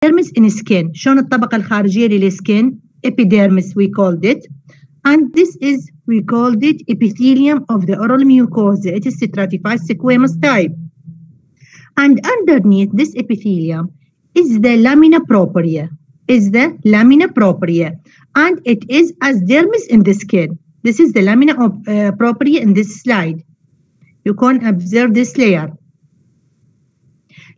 epidermis in skin. شلون الطبقة الخارجية للskin epidermis we called it, and this is we called it epithelium of the oral mucosa. It is stratified squamous type, and underneath this epithelium is the lamina propria. And it is as dermis in the skin. This is the lamina propria in this slide. You can observe this layer.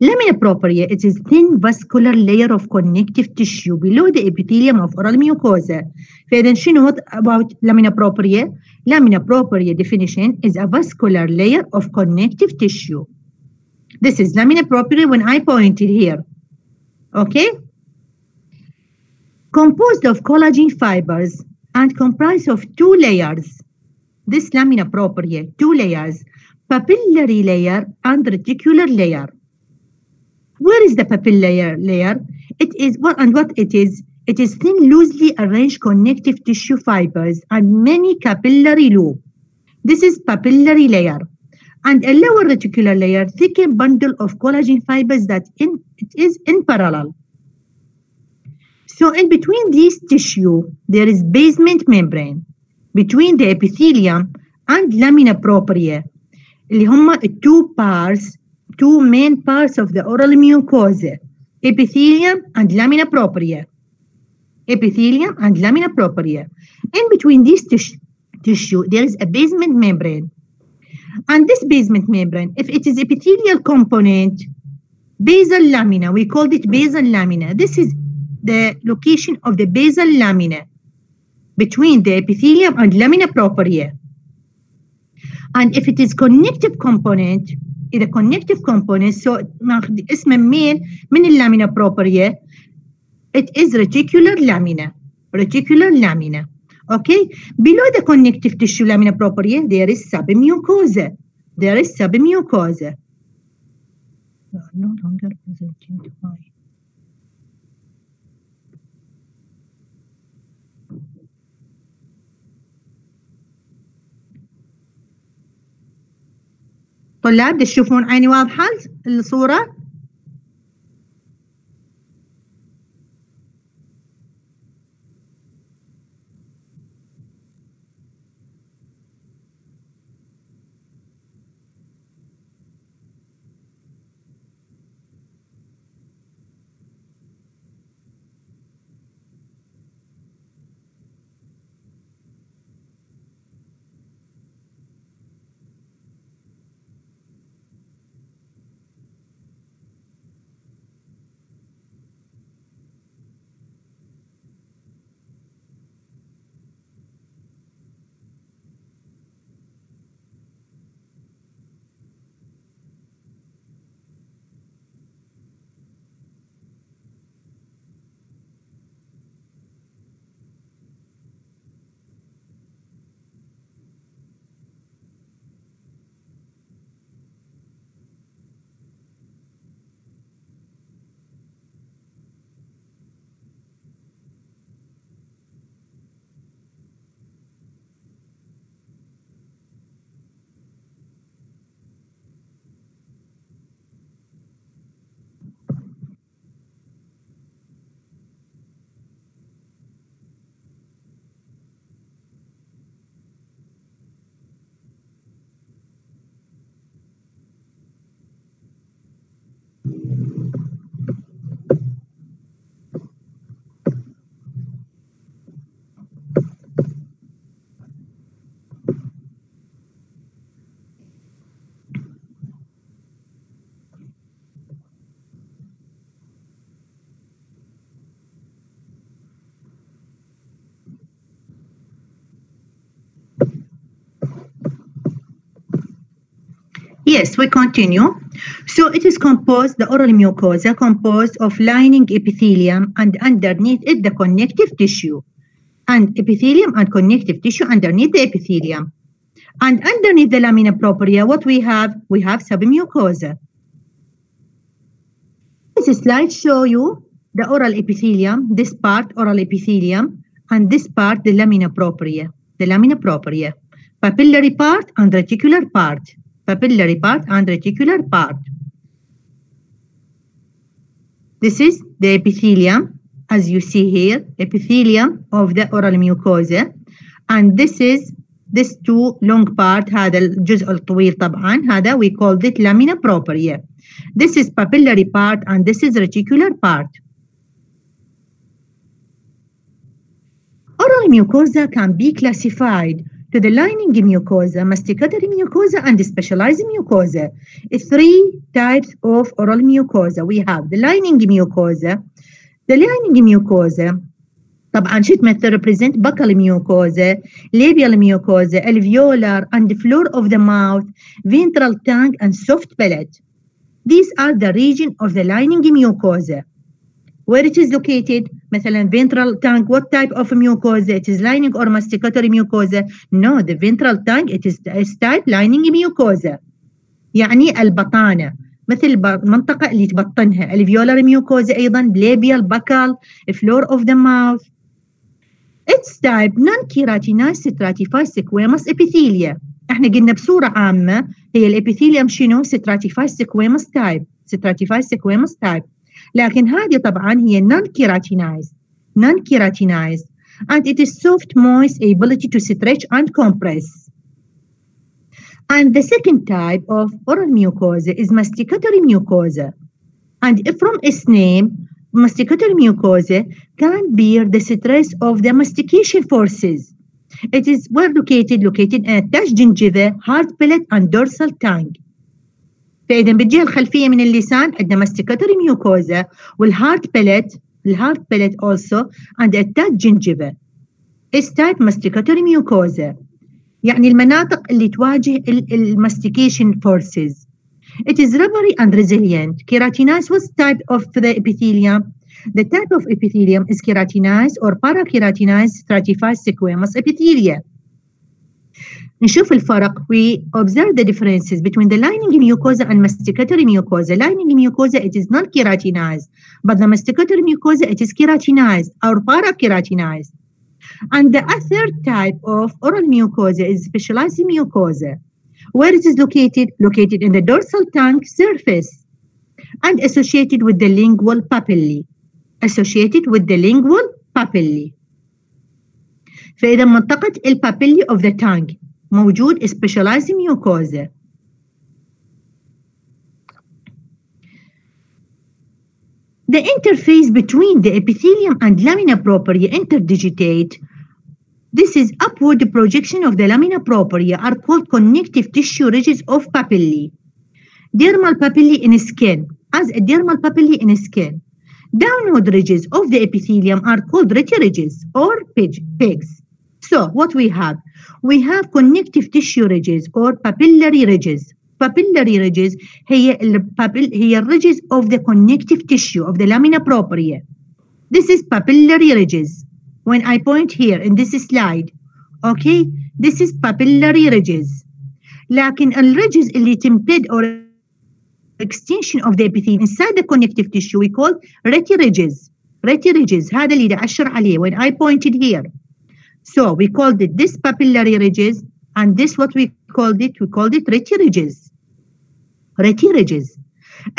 Lamina propria, it is thin vascular layer of connective tissue below the epithelium of oral mucosa. فإذا شنو about lamina propria? Lamina propria definition is a vascular layer of connective tissue. This is lamina propria when I pointed here. Okay? Composed of collagen fibers and comprised of two layers. This lamina propria, two layers, papillary layer and reticular layer. Where is the papillary layer? It is what it is. It is thin, loosely arranged connective tissue fibers and many capillary loop. This is papillary layer. And a lower reticular layer, thickened bundle of collagen fibers that it is in parallel. So in between these tissue, there is basement membrane between the epithelium and lamina propria. اللي هما two main parts of the oral mucosa, epithelium and lamina propria. Epithelium and lamina propria. In between these tissue, there is a basement membrane. And this basement membrane, if it is epithelial component, basal lamina, we called it basal lamina. This is the location of the basal lamina between the epithelium and lamina propria. And if it is connective component, إذا connective component, so ناخذ اسمه من اللامina propria, it is reticular lamina. Okay? Below the connective tissue lamina propria, there is submucosa. No longer presenting why. طلاب تشوفون عيني واضحة الصورة؟ Yes, we continue. So it is composed, the oral mucosa composed of lining epithelium and underneath it the connective tissue. And epithelium and connective tissue underneath the epithelium. And underneath the lamina propria, what we have? We have submucosa. This slide shows you the oral epithelium, this part oral epithelium, and this part the lamina propria. The lamina propria. Papillary part and reticular part. Papillary part and reticular part. This is the epithelium, as you see here, epithelium of the oral mucosa, and this is this two long part. هذا الجزء الطويل طبعا هذا we called it lamina propria. This is papillary part and this is reticular part. Oral mucosa can be classified to the lining mucosa, masticatory mucosa, and specialized mucosa. Three types of oral mucosa. We have the lining mucosa. The lining mucosa طبعا شو تمثل represent buccal mucosa, labial mucosa, alveolar and floor of the mouth, ventral tongue and soft palate. These are the region of the lining mucosa. Where it is located, مثلا ventral tongue, what type of mucosa? It is lining or masticatory mucosa? No, the ventral tongue, it is type lining mucosa. يعني البطانة مثل المنطقة اللي تبطنها. alveolar mucosa أيضا, labial, buccal, floor of the mouth. Its type non-keratinized stratified squamous epithelia. احنا قلنا بصورة عامة هي الابيثيليوم شنو؟ stratified squamous type. stratified squamous type. لكن هذه طبعا هي non-keratinized. non-keratinized. And it is soft, moist, ability to stretch and compress. And the second type of oral mucosa is masticatory mucosa. And from its name, masticatory mucosa can bear the stress of the mastication forces. It is well located in attached gingiva, hard palate, and dorsal tongue. فإذا بالجهة الخلفية من اللسان عندنا masticatory mucosa والهارد palate also and attached gingiva. It's type masticatory mucosa. يعني المناطق اللي تواجه mastication forces. It is rubbery and resilient. Keratinized, what type of the epithelium? The type of epithelium is keratinized or parakeratinized stratified squamous epithelia. نشوف الفرق. We observe the differences between the lining mucosa and masticatory mucosa. Lining mucosa, it is not keratinized, but the masticatory mucosa, it is keratinized or parakeratinized. And the third type of oral mucosa is specialized mucosa. Where it is located? Located in the dorsal tongue surface and associated with the lingual papillae. Associated with the lingual papillae. فإذا منطقة البابيلي of the tongue موجود specialized mucosa. The interface between the epithelium and lamina propria interdigitate. This is upward projection of the lamina propria are called connective tissue ridges of papillae. Dermal papillae in skin, as a dermal papillae in skin. Downward ridges of the epithelium are called retiridges or pegs. So what we have? We have connective tissue ridges or papillary ridges. Papillary ridges هي ridges of the connective tissue of the lamina propria. This is papillary ridges. When I point here in this slide, okay, this is papillary ridges. لكن الridges اللي تمتد or extension of the epithelium inside the connective tissue we call retiridges. Retiridges هذا اللي دا أشر عليه when I pointed here. So we called it this papillary ridges and this what we called it retiridges. Retiridges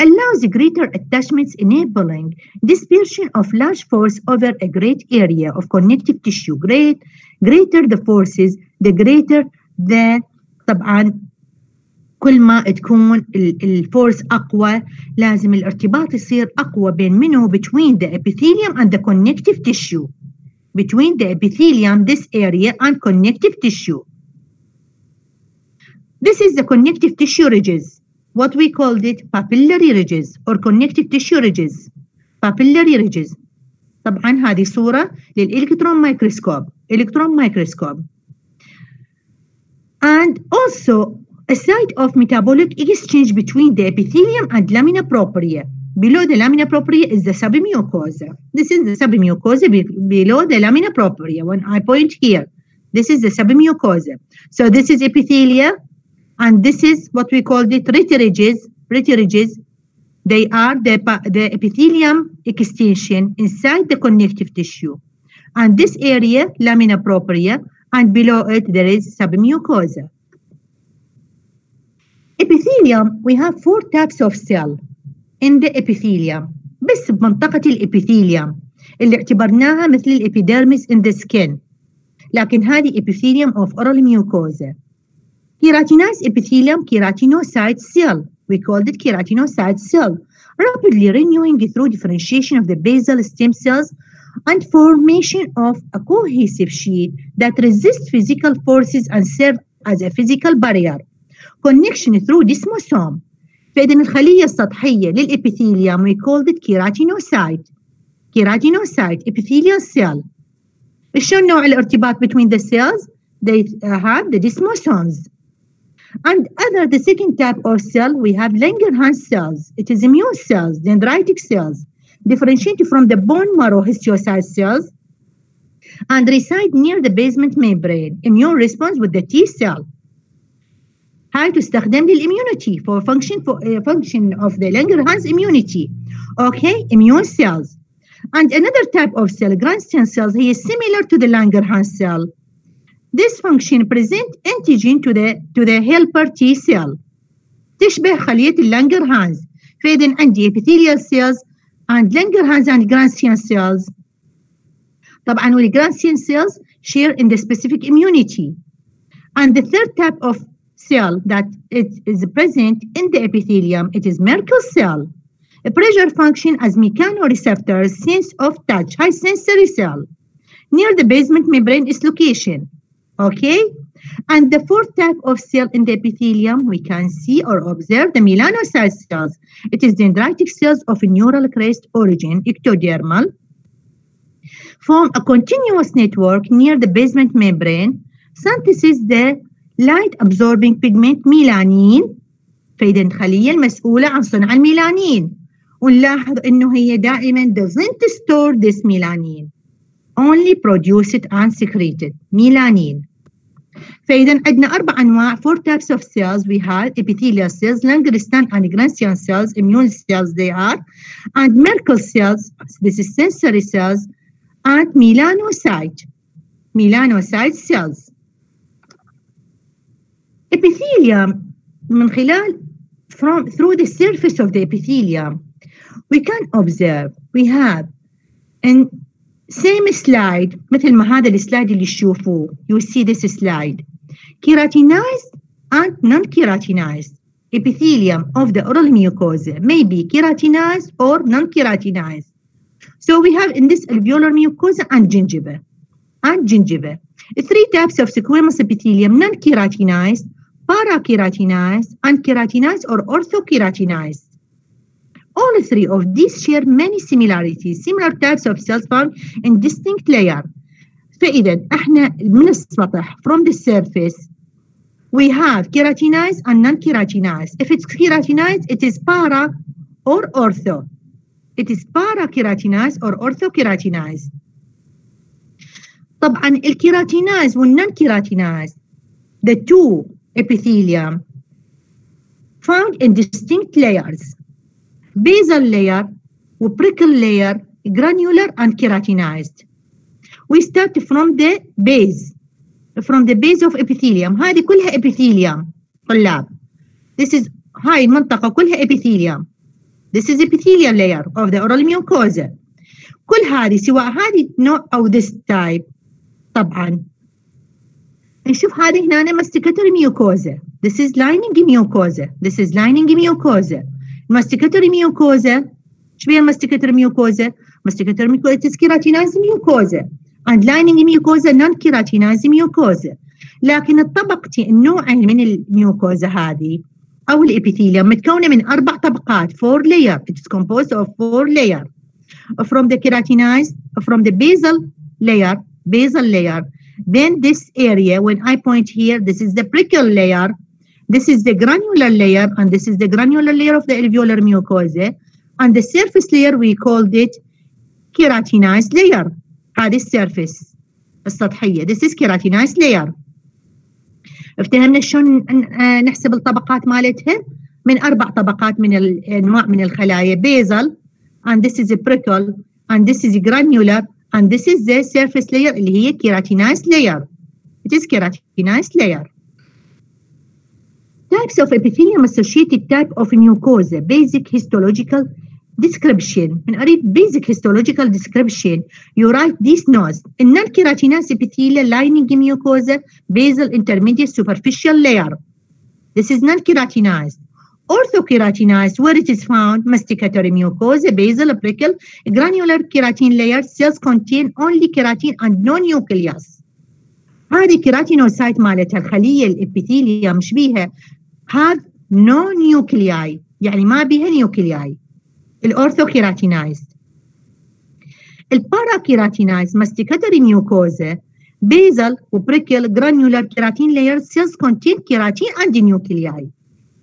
allows greater attachments enabling dispersion of large force over a great area of connective tissue. Greater the forces, the greater the طبعا كل ما تكون الفورس أقوى لازم الارتباط يصير أقوى بين منه between the epithelium and the connective tissue. Between the epithelium, this area, and connective tissue. This is the connective tissue ridges. What we called it papillary ridges or connective tissue ridges. Papillary ridges. طبعا هذه صورة للإلكترون مايكروسكوب. And also a site of metabolic exchange between the epithelium and lamina propria. Below the lamina propria is the submucosa. This is the submucosa below the lamina propria. When I point here, this is the submucosa. So this is epithelia, and this is what we call the retiridges. Retiridges, they are the epithelium extension inside the connective tissue. And this area, lamina propria, and below it there is submucosa. Epithelium, we have 4 types of cell in the epithelium. بس بمنطقة الإبيثيليوم اللي اعتبرناها مثل الإبيديرمس in the skin، لكن هذه epithelium of oral mucosa. Keratinized epithelium keratinocyte cell. We called it keratinocyte cell, rapidly renewing through differentiation of the basal stem cells and formation of a cohesive sheet that resists physical forces and serve as a physical barrier. Connection through desmosome. فإذا الخلية السطحية للإبيثيليوم we called it keratinocyte. Keratinocyte epithelial cell. شلون نوع الارتباط between the cells? They have the desmosomes. And the second type of cell, we have Langerhans cells. It is immune cells, dendritic cells, differentiated from the bone marrow histiocyte cells and reside near the basement membrane. Immune response with the T cell. هاي تستخدم للimmunity for function of the Langerhans immunity. Okay, immune cells. And another type of cell, Grandstein cells, he is similar to the Langerhans cell. This function present antigen to the helper T cell. تشبه خلية اللانجرهانز. فإذا عندي epithelial cells and Langerhans and Grandstein cells. طبعا والGrandstein cells share in the specific immunity. And the third type of cell that it is present in the epithelium, it is Merkel cell. A pressure function as mechanoreceptors, sense of touch, high sensory cell. Near the basement membrane is location. Okay? And the fourth type of cell in the epithelium, we can see or observe the melanocyte cells. It is dendritic cells of a neural crest origin, ectodermal, form a continuous network near the basement membrane, synthesis the light-absorbing pigment melanin. فإذا الخلية المسؤولة عن صنع الميلانين. ونلاحظ إنه هي دائما doesn't store this melanin, only produce it and secrete it, melanin. فإذا عندنا 4 أنواع, 4 types of cells. We have epithelial cells, Langerhans and Grandstein cells, immune cells they are, and Merkel cells, this is sensory cells, and melanocyte cells. Epithelium من خلال through the surface of the epithelium we can observe we have in same slide مثل ما هذا السلايد اللي تشوفوه. You see this slide. Keratinized and non-keratinized epithelium of the oral mucosa may be keratinized or non-keratinized. So we have in this alveolar mucosa and gingiva. 3 types of squamous epithelium: non-keratinized, parakeratinized, and keratinized or orthokeratinized. All 3 of these share many similarities, similar types of cells found in distinct layer. فإذا احنا من السطح from the surface we have keratinized and non-keratinized. If it's keratinized, it is para or ortho. It is parakeratinized or orthokeratinized. طبعا الكيراتينايز والنون-keratinized, the 2 epithelium found in distinct layers: basal layer وprickle layer, granular and keratinized. We start from the base of epithelium. هذه كلها epithelium طلاب. This is هاي المنطقة كلها epithelium. This is epithelial layer of the oral mucosa. كل هذه سواء هذه نوع أو this type. طبعا نشوف هذه هنا masticatory mucosa. This is lining mucosa. This is lining mucosa. Masticatory mucosa. شو هي masticatory mucosa? Masticatory mucosa is keratinized mucosa and lining mucosa non-keratinized mucosa. لكن الطبقتين النوعين من الميوكوزا هذه أو الإبيثيليوم متكونة من 4 طبقات, 4 layer. It is composed of 4 layer. From the keratinized, from the basal layer, then this area, when I point here, this is the prickle layer, this is the granular layer, and this is the granular layer of the alveolar mucosa, and the surface layer we called it keratinized layer. هذه السيرفيس السطحية. This is keratinized layer. افتهمنا شلون نحسب الطبقات مالتها؟ من 4 طبقات من الأنواع من الخلايا: basal, and this is a prickle, and this is granular, and this is the surface layer اللي هي keratinized layer. It is keratinized layer. Types of epithelium associated type of mucosa, basic histological description من أريد basic histological description. You write these notes. Non-keratinized epithelial lining mucosa, basal intermediate superficial layer. This is non-keratinized. Orthokeratinized, where it is found, masticatory mucosa, basal, apical, granular keratin layer. Cells contain only keratin and no nucleus. هذه كيراتينوسايت مالتها الخلية الإبيثيليا مش بيها have no nuclei، يعني ما بيها نيوكلياي. الأورثوكيراتينايزد. الباراكيراتينايزد masticatory mucosa, basal وبريكل granular keratin layer. Cells contain keratin and nuclei.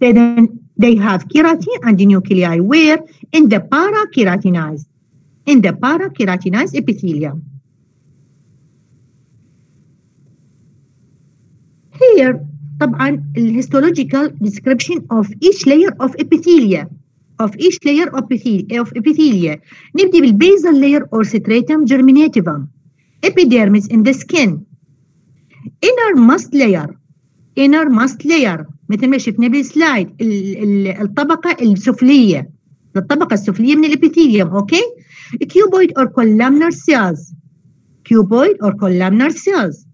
Then they have keratin and nuclei. Where? In the parakeratinized. In the parakeratinized epithelium. Here طبعا histological description of each layer of epithelia. Of each layer of epithelia. نبدي بالbasal layer or stratum germinativum. Epidermis in the skin. Innermost layer. Innermost layer مثل ما شفنا بالسلايد الطبقة السفلية. الطبقة السفلية من الابيثيليوم. اوكي. Cuboid or columnar cells. Cuboid or columnar cells.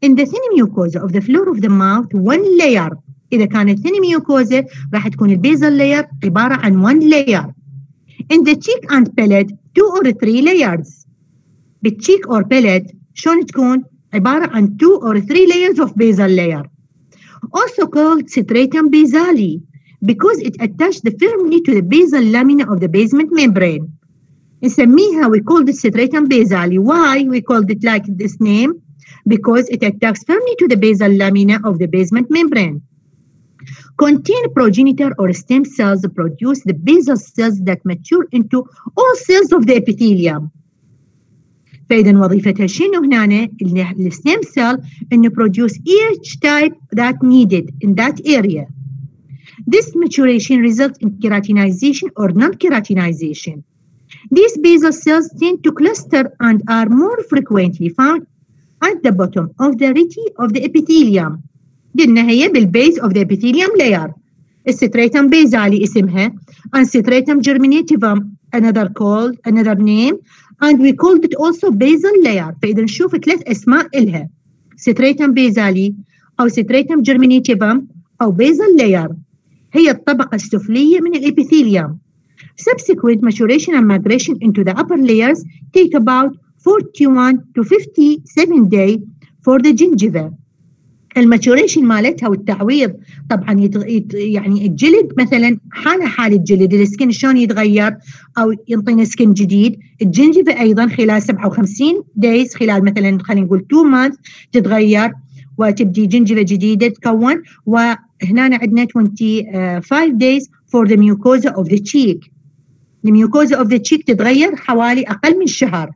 In the thin mucosa of the floor of the mouth, one layer. إذا كانت thin mucosa راح تكون البيزل layer عبارة عن one layer. In the cheek and palate, 2 or 3 layers. بالcheek or palate شلون تكون؟ عبارة عن 2 or 3 layers of basal layer. Also called stratum basale because it attached firmly to the basal lamina of the basement membrane. نسميها we called it stratum basale. Why we called it like this name? Because it attacks firmly to the basal lamina of the basement membrane. Contain progenitor or stem cells produce the basal cells that mature into all cells of the epithelium. فإذا وظيفتها شنو هنا؟ الstem cell إنه produce each type that needed in that area. This maturation results in keratinization or non-keratinization. These basal cells tend to cluster and are more frequently found at the bottom of the rete of the epithelium. قلنا هي بالbase of the epithelium layer. الستريتم basale اسمها and stratum germinativum another name, and we called it also basal layer. فإذا نشوف 3 أسماء إلها. stratum basale أو stratum germinativum أو basal layer. هي الطبقة السفلية من الابيثيليوم. Subsequent maturation and migration into the upper layers take about 41 to 57 days for the gingiva. الماتوريشن مالتها والتعويض طبعا يعني الجلد مثلا حال الجلد السكن شلون يتغير او ينطينا سكن جديد. الجنجفة ايضا خلال 57 دايز، خلال مثلا خلينا نقول 2 months تتغير وتبدي جنجفة جديدة تتكون. وهنا عندنا 25 days for the mucosa of the cheek. الميوكوزا of the cheek تتغير حوالي اقل من شهر.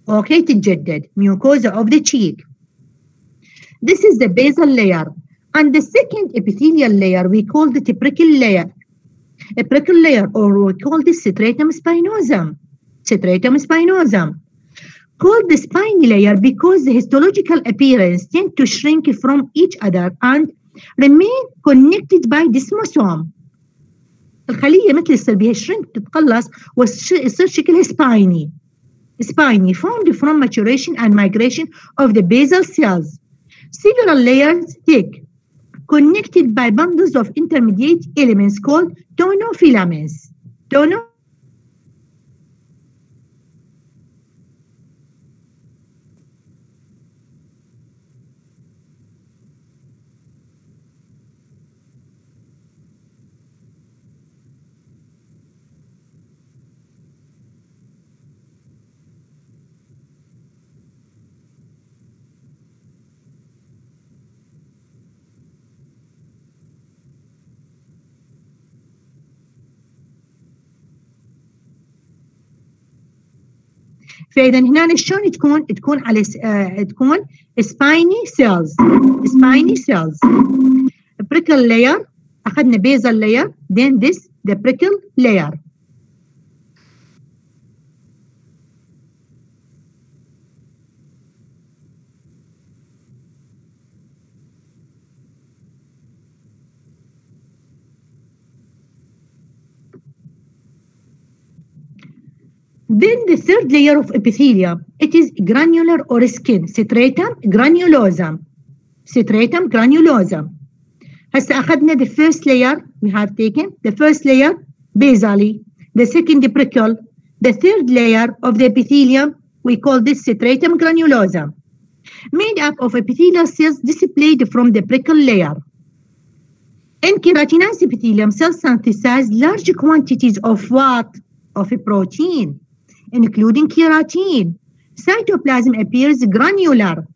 اوكي تتجدد mucosa of the cheek. This is the basal layer. And the second epithelial layer, we call it a prickle layer. A prickle layer, or we call this stratum spinosum. Stratum spinosum. Called the spiny layer because the histological appearance tend to shrink from each other and remain connected by desmosome. الخلية مثل يصير بها shrink تتقلص ويصير شكلها spiny. Spiny formed from maturation and migration of the basal cells. Several layers thick, connected by bundles of intermediate elements called tonofilaments. فإذا هنا شلون تكون على تكون spiny cells. prickle layer أخذنا basal layer, then this the prickle layer. Then the third layer of epithelium, it is granular or skin, stratum granulosum. Stratum granulosum. هسه أخذنا the first layer, we have taken the first layer basally, the second prickle, the third layer of the epithelium, we call this stratum granulosum, made up of epithelial cells displayed from the prickle layer. In keratinized epithelium, cells synthesize large quantities of what? Of protein, including keratin. Cytoplasm appears granular.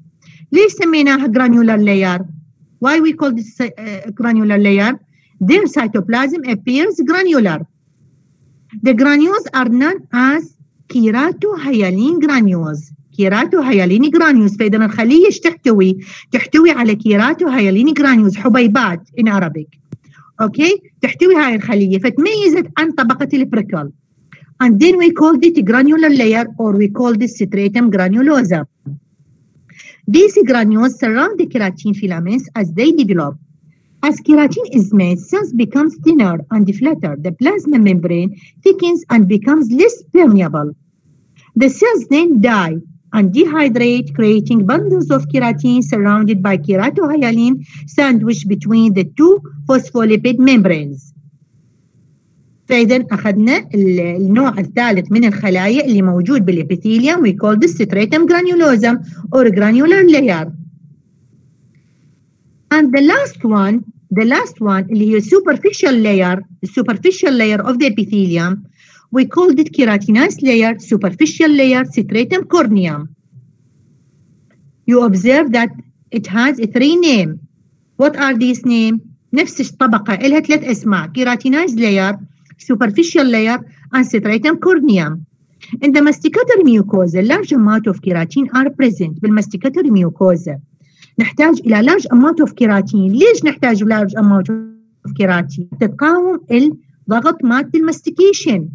ليش سميناها granular layer? Why we call this granular layer? Their cytoplasm appears granular. The granules are known as keratohyalin granules. keratohyalin granules. فإذا الخلية ايش تحتوي؟ تحتوي على keratohyalin granules، حبيبات in Arabic. Okay? تحتوي هاي الخلية فتميزت عن طبقة البريكل. And then we called it granular layer, or we call this stratum granulosum. These granules surround the keratin filaments as they develop. As keratin is made, cells become thinner and flatter. The plasma membrane thickens and becomes less permeable. The cells then die and dehydrate, creating bundles of keratin surrounded by keratohyalin sandwiched between the two phospholipid membranes. فإذا أخذنا النوع الثالث من الخلايا اللي موجود بالإبيثيليوم we call this stratum granulosum or granular layer. And the last one اللي هي superficial layer of the epithelium, we called it keratinized layer, superficial layer, stratum corneum. You observe that it has a 3 names. What are these names? نفس الطبقة لها 3 أسماء: keratinized layer, superficial layer, and stratum corneum. In the masticatory mucosa, large amount of keratin are present. بالmasticatory mucosa نحتاج إلى large amount of keratin. ليش نحتاج large amount of keratin؟ تتقاوم الضغط مالت الماستيكيشن.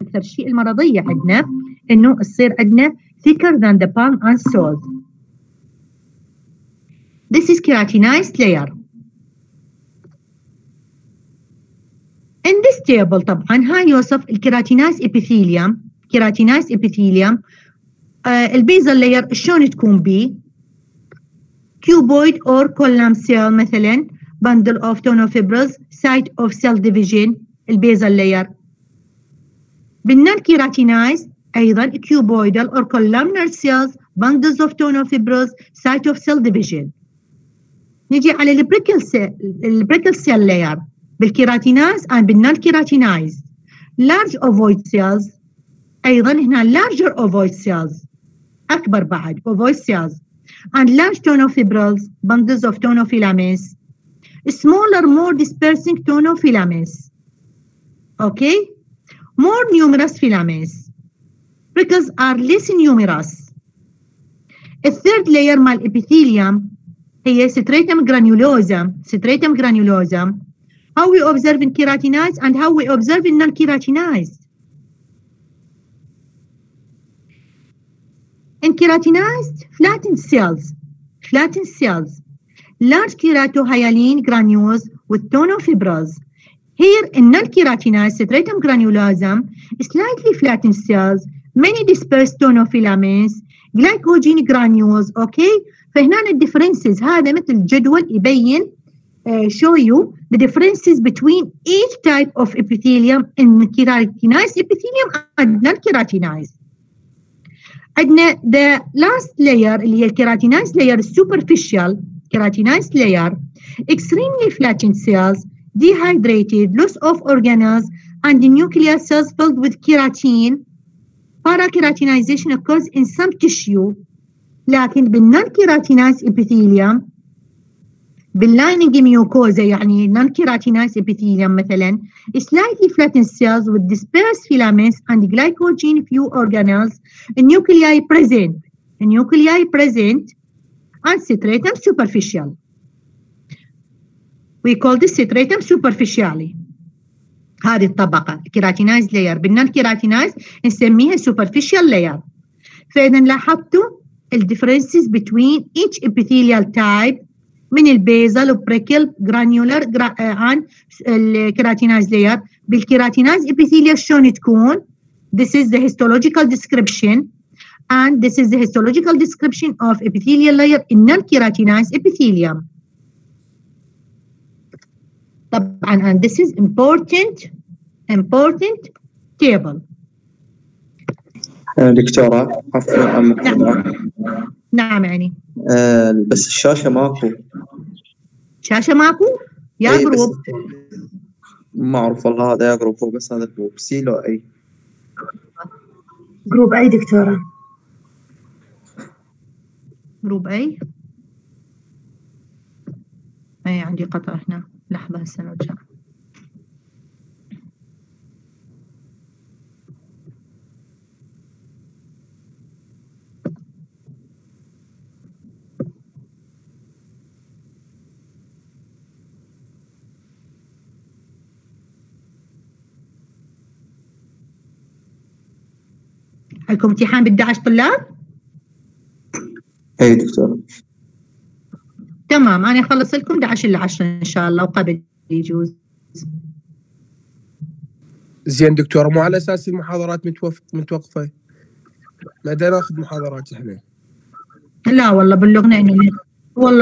أكثر شيء المرضية عندنا إنه تصير عندنا thicker than the palm and sole. This is keratinized layer. In this table طبعا هاي يوصف الكيراتينايز epithelium. كيراتينايز epithelium البيزل layer شلون تكون بيه؟ cuboid or column cell مثلا, bundle of tonofibrils, site of cell division, البيزل layer. بالنون كيراتينايز أيضا cuboidal or columnar cells, bundles of tonofibrils, site of cell division. نجي على البريكل cell layer بالكيراتينايز and بالنون كيراتينايز. large ovoid cells أيضا هنا larger ovoid cells أكبر بعد ovoid cells and large tonofibrils, bundles of tonofilaments, smaller more dispersing tonofilaments. Okay, more numerous filaments. Prickles are less numerous. A third layer مال epithelium هي stratum granulosum. stratum granulosum. How we observe in keratinized and how we observe in non-keratinized. In keratinized, flattened cells. large keratohyalin granules with tonofibrils. Here in non-keratinized stratum granulosum, slightly flattened cells, many dispersed tonofilaments, glycogen granules. Okay, فهنا الديفرنسز هذا مثل جدول يبين show you the differences between each type of epithelium in keratinized epithelium and non-keratinized. عندنا the last layer اللي هي الكيراتينايز layer superficial keratinized layer, extremely flattened cells, dehydrated, loss of organelles, and the nuclear cells filled with keratin. Parakeratinization occurs in some tissue, لكن بالnon-keratinized epithelium بالlining mucosa يعني non-keratinized epithelium مثلا slightly flattened cells with dispersed filaments and glycogen few organelles, nuclei present and stratum superficial. We call this stratum superficiale. هذه الطبقة الكيراتينايز layer بالنون كيراتينايز نسميها superficial layer. فإذا لاحظتوا الديفرنسز between each epithelial type من البيزل وبريكل جرانيولر عن الكيراتينايز layer. بالكيراتينايز epithelial شلون تكون؟ This is the histological description and this is the histological description of epithelial layer in non-keratinized epithelium. طبعا and this is important table. دكتورة عفوا عن المقاطعة. نعم يعني بس الشاشة ماكو. شاشة ماكو؟ يا جروب ما أعرف والله هذا يا جروب هو بس هذا جروب سيلو أي جروب أي دكتورة؟ جروب أي عندي قطع هنا لحظة هسه نرجع. عندكم امتحان ب11 طلاب؟ اي دكتور. تمام انا اخلص لكم 11 ل 10 ان شاء الله وقبل يجوز. زين دكتوره مو على اساس المحاضرات متوقفه؟ ما دا ناخذ محاضرات احنا. لا والله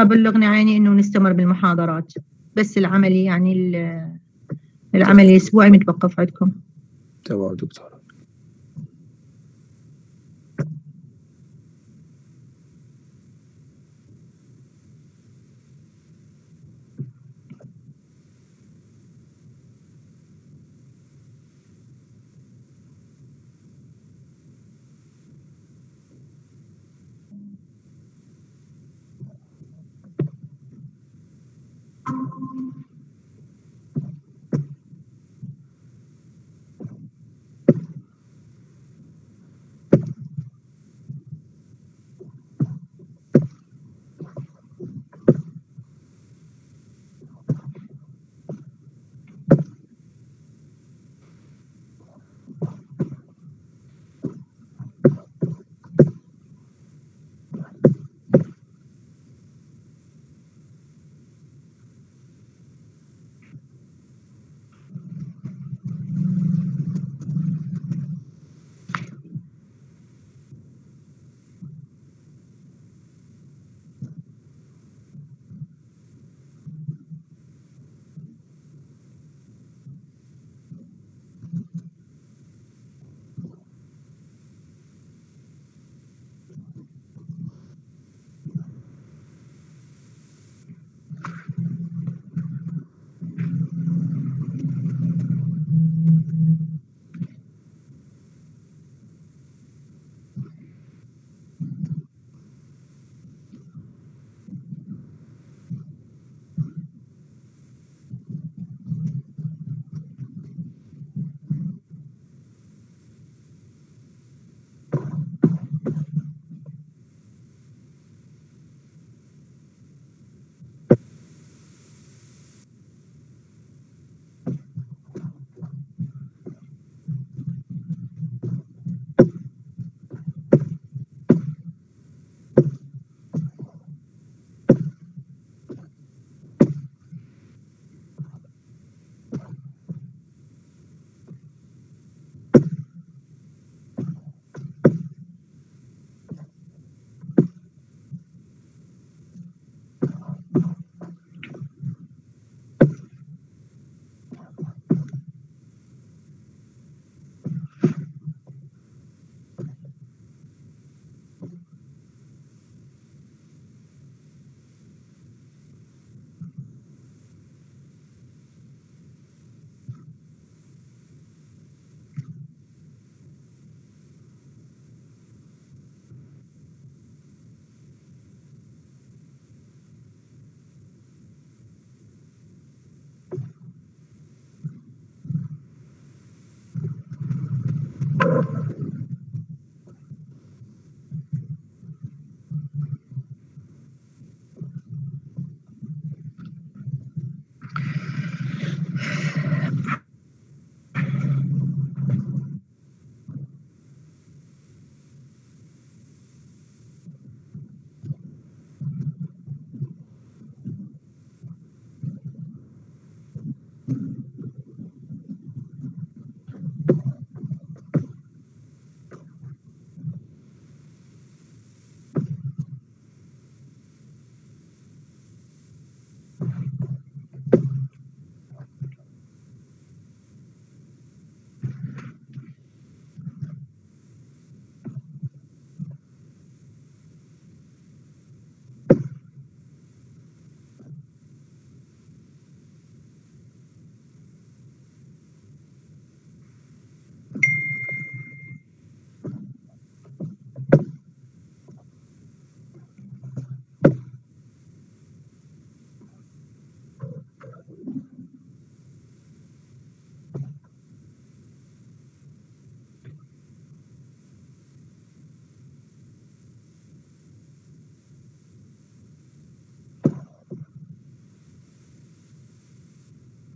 بلغنا عيني انه نستمر بالمحاضرات بس العملي يعني العملي اسبوعي متوقف عندكم. تمام دكتور.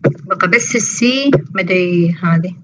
بقى بس السي مدري هذه.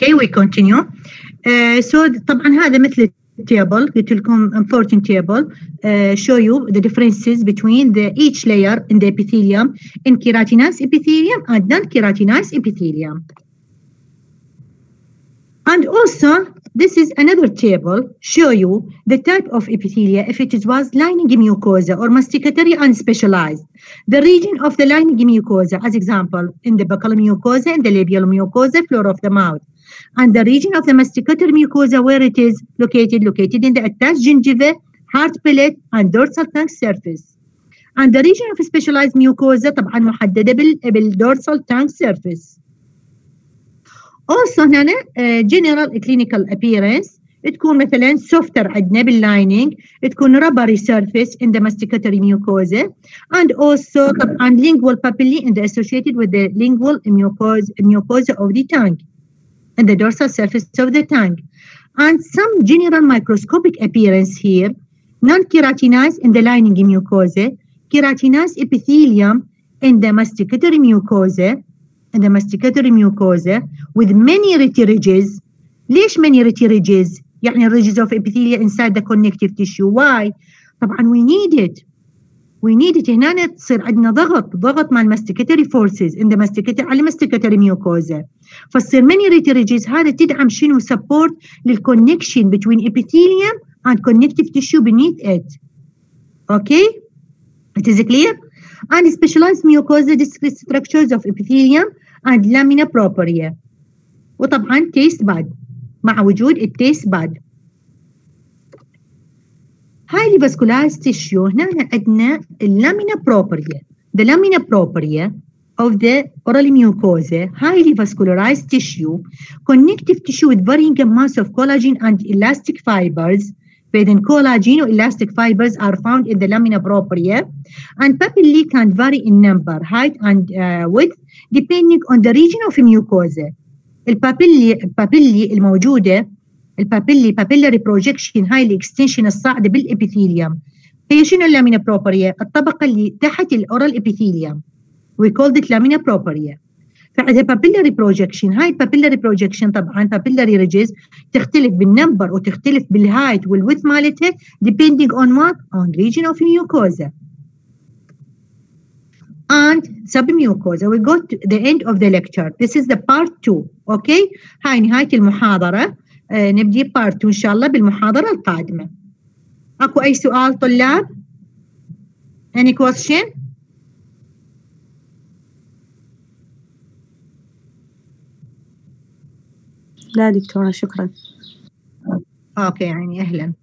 Okay, we continue. So طبعا هذا مثل table قلت لكم important table show you the differences between each layer in the epithelium in keratinized epithelium and non-keratinized epithelium. And also this is another table show you the type of epithelia if it was lining mucosa or masticatory and specialized. The region of the lining mucosa, as example in the buccal mucosa and the labial mucosa, floor of the mouth. And the region of the masticatory mucosa where it is located in the attached gingiva, hard palate and dorsal tongue surface. And the region of specialized mucosa طبعا محددة بالdorsal tongue surface. Also هنا general clinical appearance تكون مثلا softer عندنا بالlining تكون rubbery surface in the masticatory mucosa and also طبعا lingual papillae and associated with the lingual mucosa of the tongue and the dorsal surface of the tongue. And some general microscopic appearance here, non-keratinized in the lining mucosa, keratinized epithelium in the masticatory mucosa, with many rete-ridges. ليش many rete-ridges؟ يعني ridges of epithelia inside the connective tissue. Why؟ طبعا we need it هنا تصير عندنا ضغط مع الماستيكاتوري forces in the masticatory على masticatory mucosa. فتصير many rete-ridges هذا تدعم شنو support للconnection between epithelium and connective tissue beneath it. Okay? It is clear? And specialized mucosa discrete structures of epithelium and lamina propria. وطبعا taste bud مع وجود التيست bud. highly vascularized tissue هنا عندنا lamina propria. The lamina propria of the oral mucosa, highly vascularized tissue, connective tissue with varying amounts of collagen and elastic fibers. Then collagen or elastic fibers are found in the lamina propria, and papillae can vary in number, height, and width depending on the region of mucosa. البابيلي الموجودة papillary projection هاي الاكستنشن الصاعدة بالابيثيليوم هي شنو اللامينا بروبريا؟ الطبقة اللي تحت الأورال ابيثيليوم. We called it lamina propria. فعندها papillary projection. هاي papillary projection طبعا papillary ridges تختلف بالنمبر وتختلف بالهايت والويدث مالتها depending on what? On region of mucosa. And submucosa. We go to the end of the lecture. This is the part 2. Okay? هاي نهاية المحاضرة. نبدي part 2 إن شاء الله بالمحاضرة القادمة. أكو أي سؤال طلاب؟ Any question؟ لا دكتورة شكرا. اوكي يعني اهلا.